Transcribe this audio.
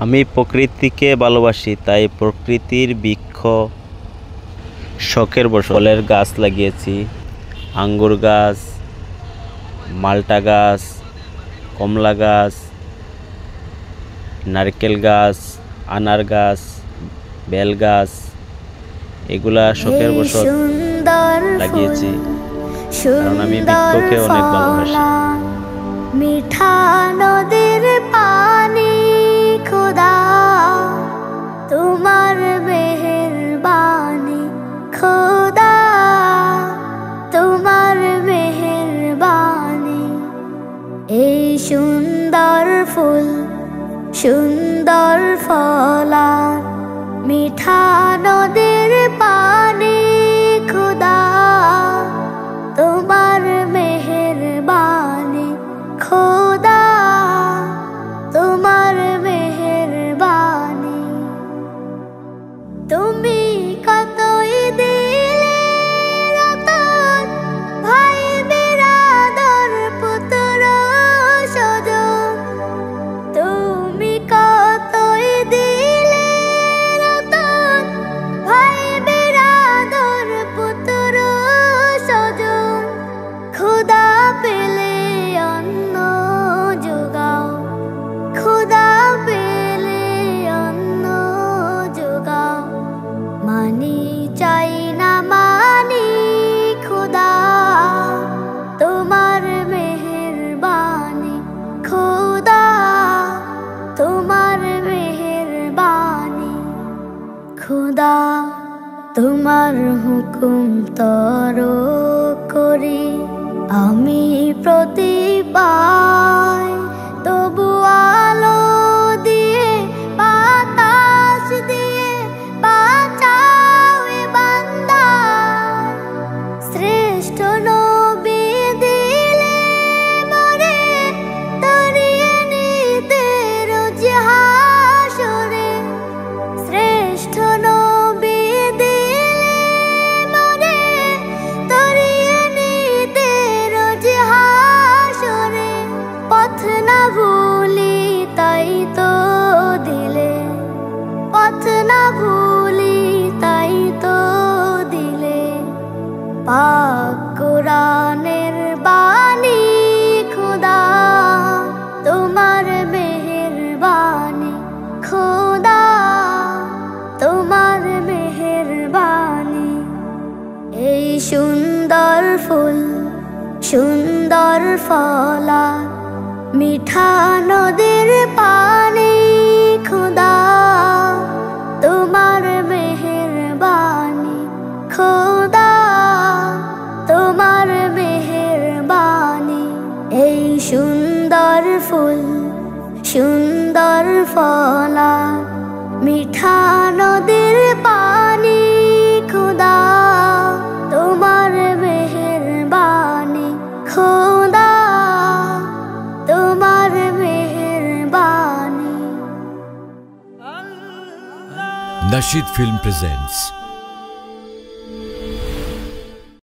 আমি প্রকৃতিকে ভালোবাসি, তাই প্রকৃতির বৃক্ষ শখের বশে ফলের গাছ লাগিয়েছি। আঙ্গুর গাছ, মালটা গাছ, কমলা গাছ, নারকেল গাছ, আনার গাছ, বেল গাছ, এগুলা শখের বশে লাগিয়েছি, কারণ আমি বৃক্ষকে অনেক ভালোবাসি। মিঠা নদীর পানি খোদা, তোমার মেহেরবানি খোদা, তোমার মেহেরবানি। এই সুন্দর ফুল, সুন্দর ফলার, মিঠা নদীর পানি খোদা, তোমার মেহেরবানি খোদা, তোমার মেহেরবানি। তুমি কতই দিলে রতন, ভাই বিরাদর পুত্র স্বজন। তুমি কতই দিলে রতন, ভাই বিরাদর পুত্র স্বজন। খোদা পেলে অন্ন যোগাও, খোদা পেলে অন্ন যোগাও। মানি চাই না মানি খোদা, তোমার মেহেরবানি খোদা, তোমার মেহেরবানি খোদা। তোমার হুকুম তর করি আমি প্রতি পাই, তবু আলো দিয়ে বাতাস দিয়ে বাঁচাও এ বান্দা। শ্রেষ্ঠ নবী দিলে মরে, তরিয়ে নিতে রোজ হাসরে। শ্রেষ্ঠ নবী দিলে মরে, তরিয়ে নিতে রোজ হাসরে। পথ না ভুলি তাই তো দিলে, পথ না ভুলি তাই তো দিলে। পাক কোরআনের বাণী খোদা, তোমার মেহেরবানি খোদা, তোমার মেহেরবানি। এই সুন্দর ফুল, সুন্দর ফলা, মিঠা নদীর পানি খোদা, তোমার মেহেরবানি খোদা, তোমার মেহেরবানি। এই সুন্দর ফুল, সুন্দর ফলা, মিঠা নদীর পানি খোদা, তোমার মেহেরবানি খোদা, তোমার মেহেরবানি। Nasheed Film presents